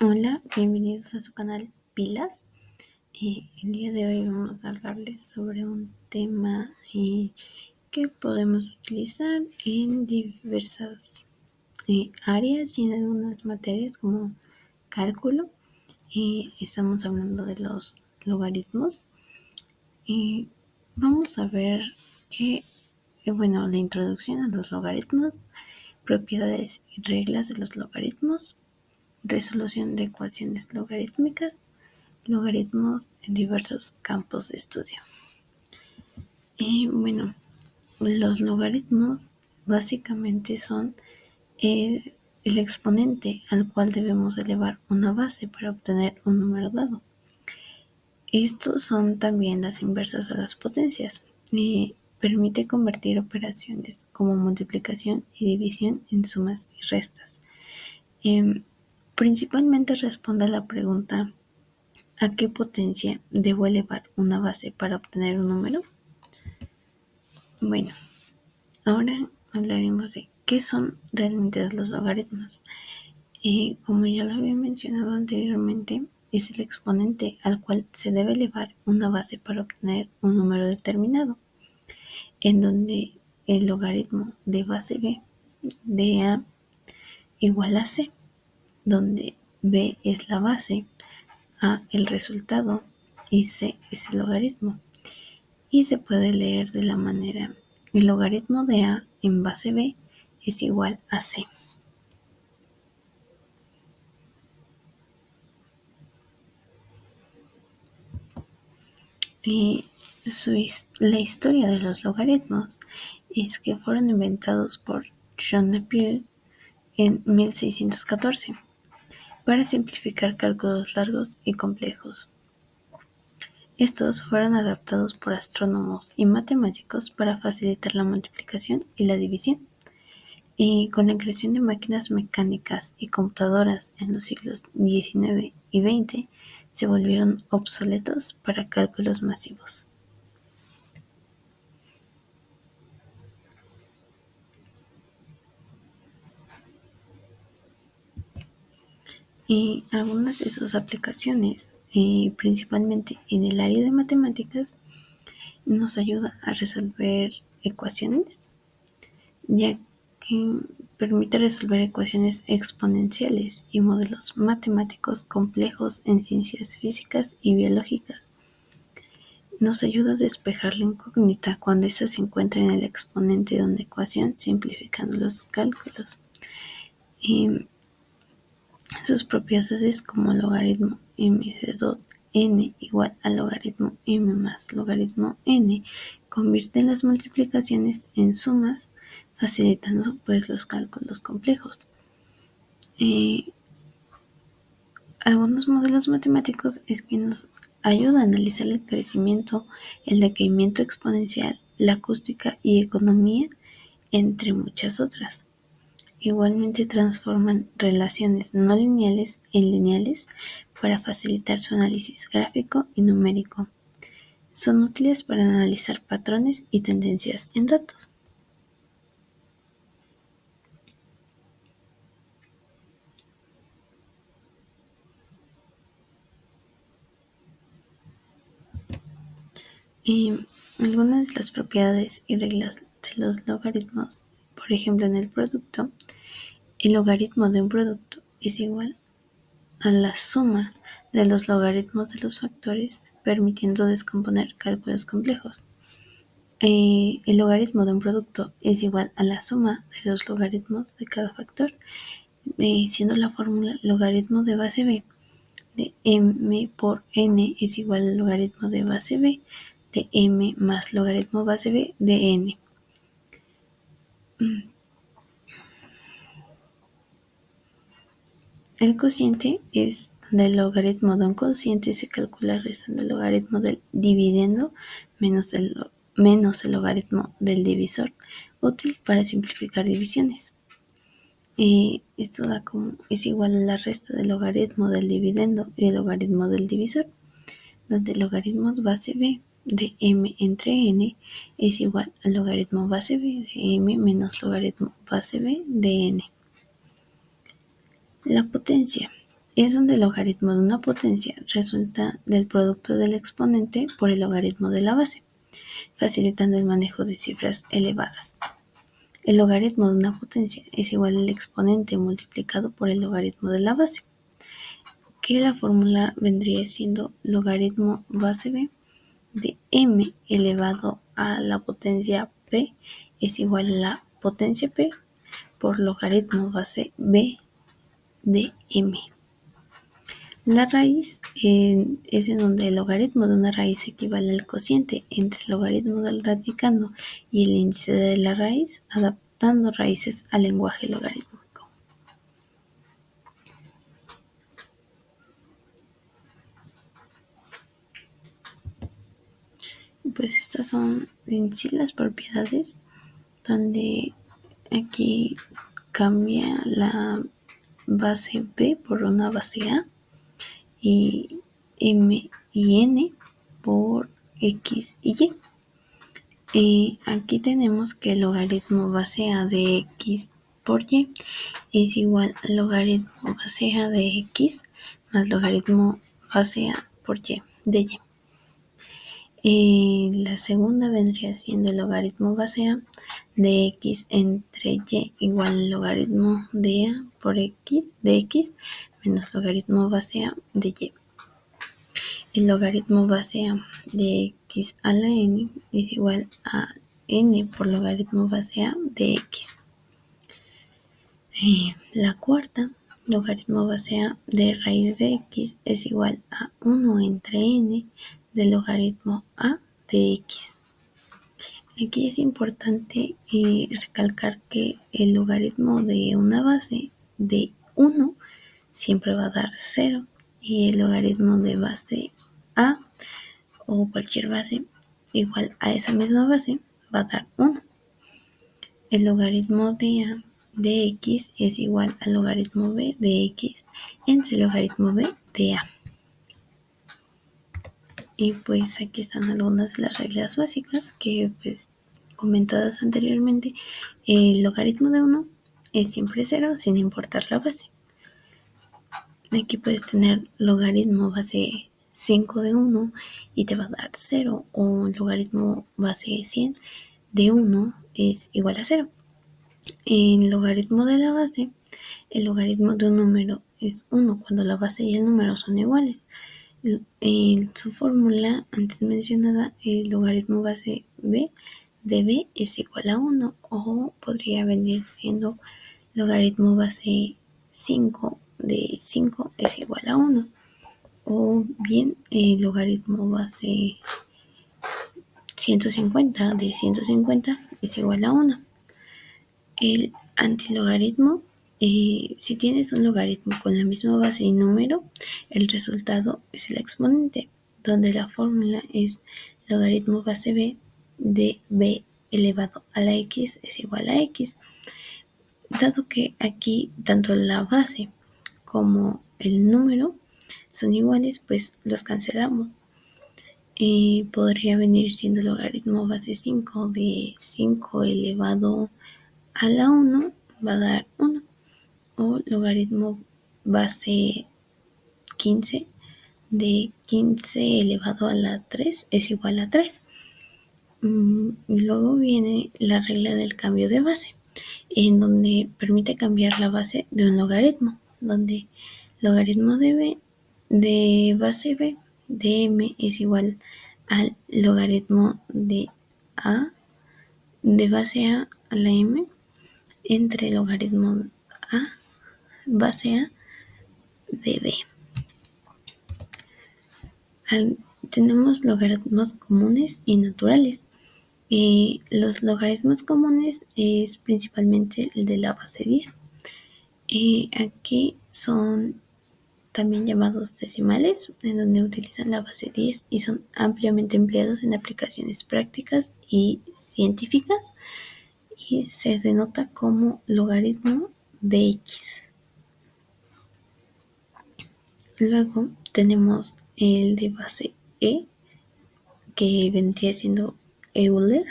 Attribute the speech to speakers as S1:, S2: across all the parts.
S1: Hola, bienvenidos a su canal Pilas. El día de hoy vamos a hablarles sobre un tema que podemos utilizar en diversas áreas y en algunas materias como cálculo. Estamos hablando de los logaritmos. Y vamos a ver que, la introducción a los logaritmos, propiedades y reglas de los logaritmos, resolución de ecuaciones logarítmicas, logaritmos en diversos campos de estudio. Los logaritmos básicamente son el exponente al cual debemos elevar una base para obtener un número dado. Estos son también las inversas a las potencias y permite convertir operaciones como multiplicación y división en sumas y restas. Principalmente responde a la pregunta: ¿a qué potencia debo elevar una base para obtener un número? Bueno, ahora hablaremos de qué son realmente los logaritmos. Como ya lo había mencionado anteriormente, es el exponente al cual se debe elevar una base para obtener un número determinado, en donde el logaritmo de base b de a igual a c, donde b es la base, a el resultado y c es el logaritmo. Y se puede leer de la manera: el logaritmo de a en base b es igual a c. Y la historia de los logaritmos es que fueron inventados por John Napier en 1614 para simplificar cálculos largos y complejos. Estos fueron adaptados por astrónomos y matemáticos para facilitar la multiplicación y la división. Y con la creación de máquinas mecánicas y computadoras en los siglos XIX y XX, se volvieron obsoletos para cálculos masivos. Y algunas de sus aplicaciones, principalmente en el área de matemáticas, nos ayuda a resolver ecuaciones, ya que permite resolver ecuaciones exponenciales y modelos matemáticos complejos en ciencias físicas y biológicas. Nos ayuda a despejar la incógnita cuando ésta se encuentra en el exponente de una ecuación, simplificando los cálculos. Y sus propiedades como logaritmo m de n igual al logaritmo m más logaritmo n convierten las multiplicaciones en sumas, facilitando pues los cálculos complejos. Algunos modelos matemáticos es que nos ayuda a analizar el crecimiento, el decaimiento exponencial, la acústica y economía, entre muchas otras. Igualmente transforman relaciones no lineales en lineales para facilitar su análisis gráfico y numérico. Son útiles para analizar patrones y tendencias en datos. Y algunas de las propiedades y reglas de los logaritmos, por ejemplo en el producto, el logaritmo de un producto es igual a la suma de los logaritmos de los factores, permitiendo descomponer cálculos complejos. El logaritmo de un producto es igual a la suma de los logaritmos de cada factor, siendo la fórmula logaritmo de base b de m por n es igual al logaritmo de base b de m más logaritmo base b de n. El cociente es donde el logaritmo de un cociente se calcula restando el logaritmo del dividendo menos el logaritmo del divisor, útil para simplificar divisiones. Esto da como es igual a la resta del logaritmo del dividendo y el logaritmo del divisor, donde el logaritmo base b de m entre n es igual al logaritmo base b de m menos logaritmo base b de n. La potencia es donde el logaritmo de una potencia resulta del producto del exponente por el logaritmo de la base, facilitando el manejo de cifras elevadas. El logaritmo de una potencia es igual al exponente multiplicado por el logaritmo de la base, que la fórmula vendría siendo logaritmo base b de m elevado a la potencia p es igual a la potencia p por logaritmo base b de m. La raíz es en donde el logaritmo de una raíz equivale al cociente entre el logaritmo del radicando y el índice de la raíz, adaptando raíces al lenguaje logarítmico. Pues estas son en sí las propiedades, donde aquí cambia la base B por una base A y M y N por X y Y. Aquí tenemos que el logaritmo base A de X por Y es igual al logaritmo base A de X más logaritmo base A por Y de Y. La segunda vendría siendo el logaritmo base A de X entre Y igual al logaritmo de A por X de X menos logaritmo base A de Y. El logaritmo base A de X a la N es igual a N por logaritmo base A de X. La cuarta, logaritmo base A de raíz de X es igual a 1 entre N del logaritmo A de X. Aquí es importante recalcar que el logaritmo de una base de 1 siempre va a dar 0 y el logaritmo de base A o cualquier base igual a esa misma base va a dar 1. El logaritmo de A de X es igual al logaritmo B de X entre el logaritmo B de A. Y pues aquí están algunas de las reglas básicas que pues comentadas anteriormente. El logaritmo de 1 es siempre 0 sin importar la base. Aquí puedes tener logaritmo base 5 de 1 y te va a dar 0, o logaritmo base 100 de 1 es igual a 0. En logaritmo de la base, el logaritmo de un número es 1 cuando la base y el número son iguales. En su fórmula antes mencionada, el logaritmo base b de b es igual a 1, o podría venir siendo logaritmo base 5 de 5 es igual a 1, o bien el logaritmo base 150 de 150 es igual a 1. El antilogaritmo, si tienes un logaritmo con la misma base y número, el resultado es el exponente, donde la fórmula es logaritmo base b de b elevado a la x es igual a x. Dado que aquí tanto la base como el número son iguales, pues los cancelamos. Podría venir siendo logaritmo base 5 de 5 elevado a la 1 va a dar 1, o logaritmo base 15 de 15 elevado a la 3 es igual a 3. Luego viene la regla del cambio de base, en donde permite cambiar la base de un logaritmo, donde logaritmo de b de base b de m es igual al logaritmo de a de base a la m entre logaritmo a base a de b. Tenemos logaritmos comunes y naturales. Los logaritmos comunes es principalmente el de la base 10. Aquí son también llamados decimales, en donde utilizan la base 10 y son ampliamente empleados en aplicaciones prácticas y científicas, y se denota como logaritmo de x. Luego tenemos el de base e, que vendría siendo Euler,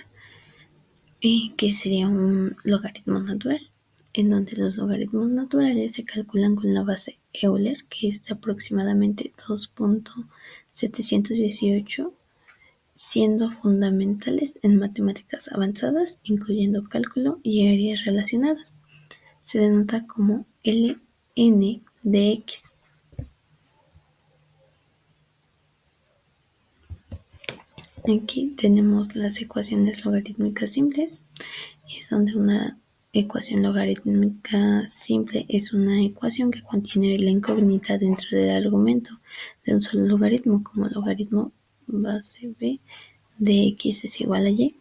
S1: que sería un logaritmo natural. en donde los logaritmos naturales se calculan con la base Euler, que es de aproximadamente 2.718, siendo fundamentales en matemáticas avanzadas, incluyendo cálculo y áreas relacionadas. Se denota como ln de x. Aquí tenemos las ecuaciones logarítmicas simples. Es donde una ecuación logarítmica simple es una ecuación que contiene la incógnita dentro del argumento de un solo logaritmo, como logaritmo base b de x es igual a y,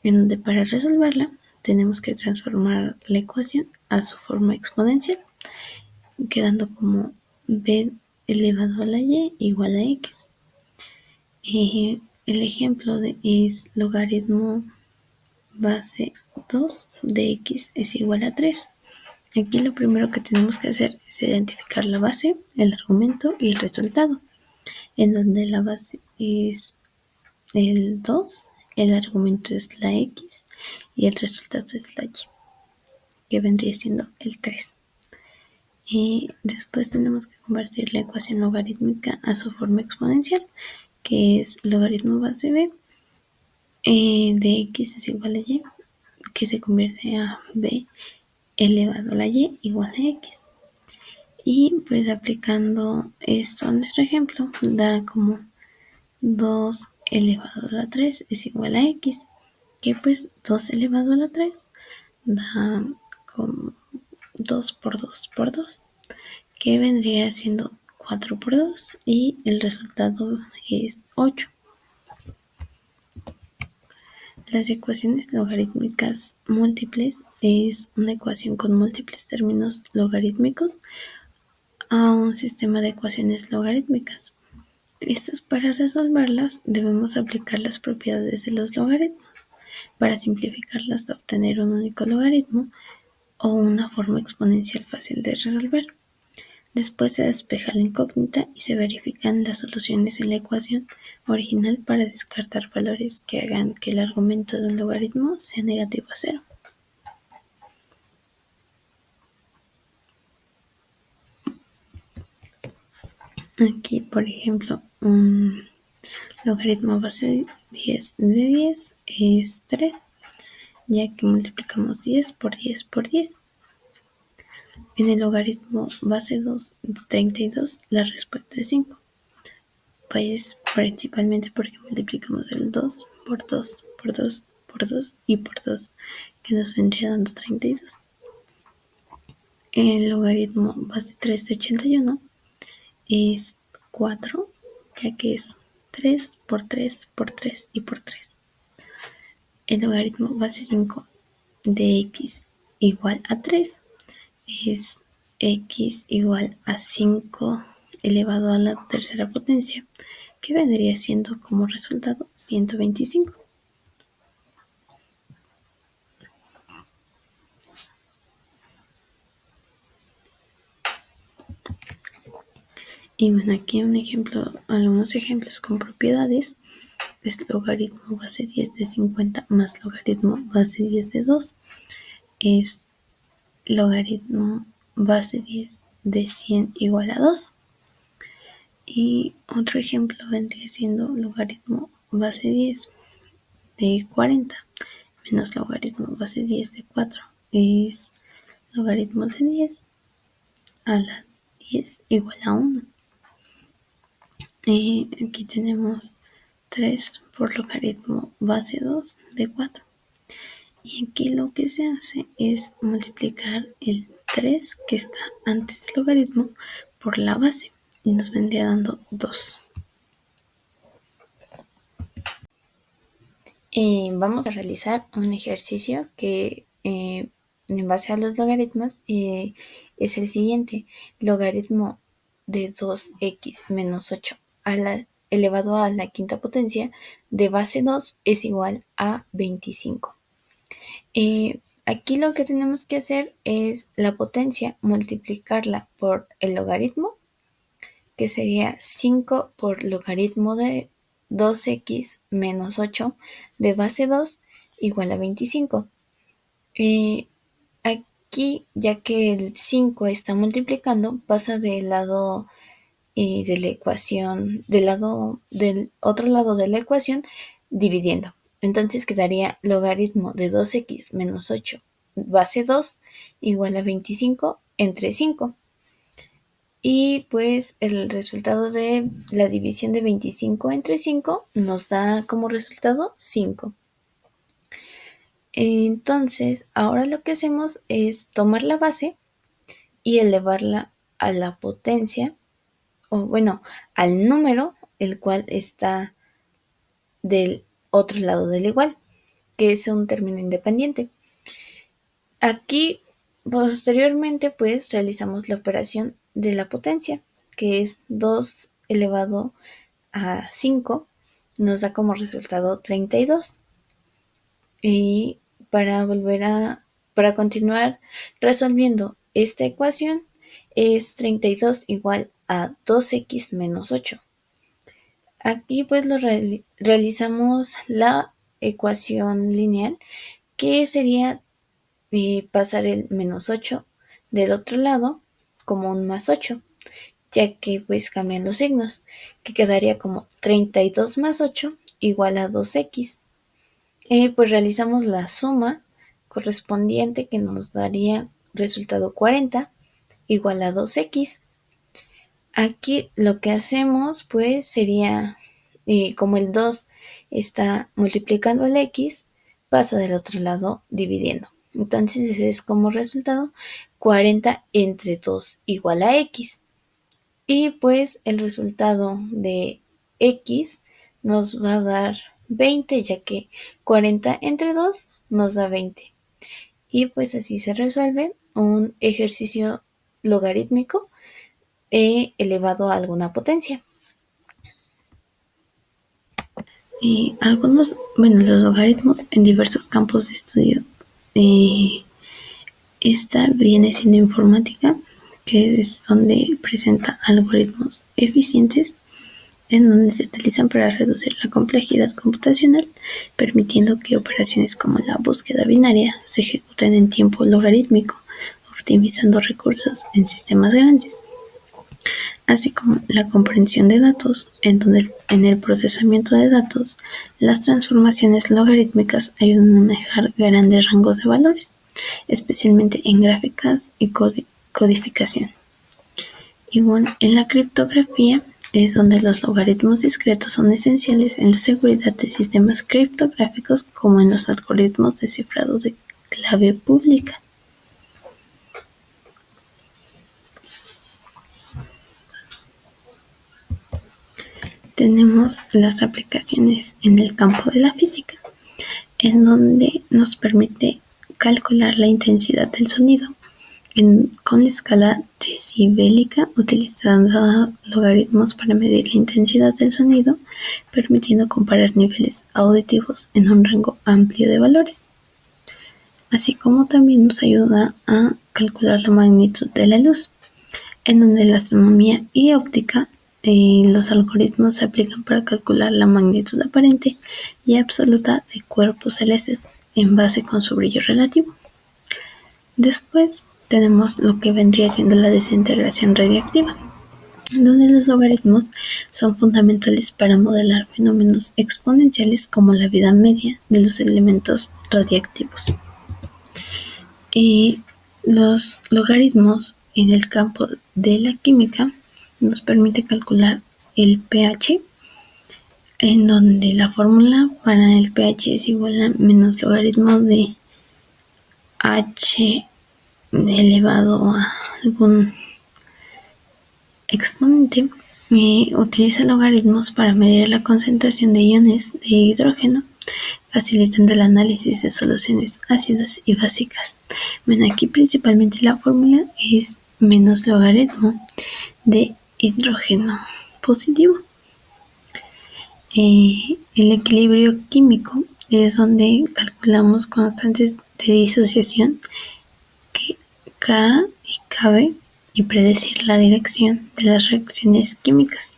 S1: en donde para resolverla tenemos que transformar la ecuación a su forma exponencial, quedando como b elevado a la y igual a x. El ejemplo es logaritmo base 2 de x es igual a 3. Aquí lo primero que tenemos que hacer es identificar la base, el argumento y el resultado, en donde la base es el 2, el argumento es la x y el resultado es la y, que vendría siendo el 3. Y después tenemos que convertir la ecuación logarítmica a su forma exponencial, que es logaritmo base b de x es igual a y, que se convierte a b elevado a la y igual a x. Y pues aplicando esto a nuestro ejemplo, da como 2 elevado a la 3 es igual a x, que pues 2 elevado a la 3 da como 2 por 2 por 2, que vendría siendo 4 por 2 y el resultado es 8. Las ecuaciones logarítmicas múltiples es una ecuación con múltiples términos logarítmicos a un sistema de ecuaciones logarítmicas. Estas, para resolverlas debemos aplicar las propiedades de los logaritmos para simplificarlas hasta obtener un único logaritmo o una forma exponencial fácil de resolver. Después se despeja la incógnita y se verifican las soluciones en la ecuación original para descartar valores que hagan que el argumento de un logaritmo sea negativo a 0. Aquí, por ejemplo, un logaritmo base 10 de 10 es 3, ya que multiplicamos 10 por 10 por 10. En el logaritmo base 2 de 32, la respuesta es 5. Pues principalmente porque multiplicamos el 2 por 2 por 2 por 2 y por 2, que nos vendría dando 32. El logaritmo base 3 de 81 es 4, ya que es 3 por 3 por 3 y por 3. El logaritmo base 5 de x igual a 3 es x igual a 5 elevado a la tercera potencia, que vendría siendo como resultado 125. Y bueno, aquí algunos ejemplos con propiedades es logaritmo base 10 de 50 más logaritmo base 10 de 2 es logaritmo base 10 de 100 igual a 2. Y otro ejemplo vendría siendo logaritmo base 10 de 40 menos logaritmo base 10 de 4 es logaritmo de 10 a la 10 igual a 1. Aquí tenemos 3 por logaritmo base 2 de 4. Y aquí lo que se hace es multiplicar el 3 que está antes del logaritmo por la base y nos vendría dando 2. Vamos a realizar un ejercicio que en base a los logaritmos es el siguiente. Logaritmo de 2x menos 8 elevado a la quinta potencia de base 2 es igual a 25. Aquí lo que tenemos que hacer es la potencia, multiplicarla por el logaritmo, que sería 5 por logaritmo de 2x menos 8 de base 2 igual a 25. Aquí Aquí, ya que el 5 está multiplicando, pasa del lado de la ecuación, del otro lado de la ecuación, dividiendo. Entonces quedaría logaritmo de 2x menos 8 base 2 igual a 25 entre 5. Y pues el resultado de la división de 25 entre 5 nos da como resultado 5. Entonces, ahora lo que hacemos es tomar la base y elevarla a la potencia, o bueno, al número, el cual está del otro lado del igual, que es un término independiente. Aquí, posteriormente, pues realizamos la operación de la potencia, que es 2 elevado a 5, nos da como resultado 32. Y para continuar resolviendo esta ecuación, es 32 igual a 2x menos 8. Aquí pues realizamos la ecuación lineal, que sería pasar el menos 8 del otro lado como un más 8, ya que pues cambian los signos, que quedaría como 32 más 8 igual a 2x. Pues realizamos la suma correspondiente, que nos daría resultado 40 igual a 2x. Aquí lo que hacemos pues sería, como el 2 está multiplicando el x, pasa del otro lado dividiendo. Entonces es como resultado 40 entre 2 igual a x. Y pues el resultado de x nos va a dar 20, ya que 40 entre 2 nos da 20. Y pues así se resuelve un ejercicio logarítmico elevado a alguna potencia. Y los logaritmos en diversos campos de estudio. Esta viene siendo informática, que es donde presenta algoritmos eficientes en donde se utilizan para reducir la complejidad computacional, permitiendo que operaciones como la búsqueda binaria se ejecuten en tiempo logarítmico, optimizando recursos en sistemas grandes, así como la comprensión de datos, en donde en el procesamiento de datos las transformaciones logarítmicas ayudan a manejar grandes rangos de valores, especialmente en gráficas y codificación. Igual en la criptografía es donde los logaritmos discretos son esenciales en la seguridad de sistemas criptográficos, como en los algoritmos de cifrado de clave pública. Tenemos las aplicaciones en el campo de la física, en donde nos permite calcular la intensidad del sonido con la escala decibélica, utilizando logaritmos para medir la intensidad del sonido, permitiendo comparar niveles auditivos en un rango amplio de valores. Así como también nos ayuda a calcular la magnitud de la luz, en donde la astronomía y óptica, los algoritmos se aplican para calcular la magnitud aparente y absoluta de cuerpos celestes en base con su brillo relativo. Después tenemos lo que vendría siendo la desintegración radiactiva, donde los logaritmos son fundamentales para modelar fenómenos exponenciales como la vida media de los elementos radiactivos. Y los logaritmos en el campo de la química nos permite calcular el pH, en donde la fórmula para el pH es igual a menos logaritmo de H elevado a algún exponente. Utiliza logaritmos para medir la concentración de iones de hidrógeno, facilitando el análisis de soluciones ácidas y básicas. Bueno, aquí principalmente la fórmula es menos logaritmo de hidrógeno positivo. El equilibrio químico es donde calculamos constantes de disociación que K y KB y predecir la dirección de las reacciones químicas.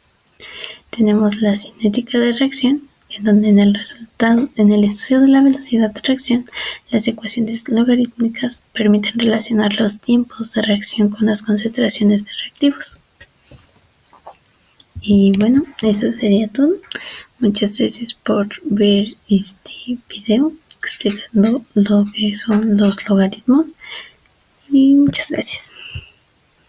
S1: Tenemos la cinética de reacción, en donde en el resultado, en el estudio de la velocidad de reacción, las ecuaciones logarítmicas permiten relacionar los tiempos de reacción con las concentraciones de reactivos. Y bueno, eso sería todo. Muchas gracias por ver este video explicando lo que son los logaritmos y muchas gracias.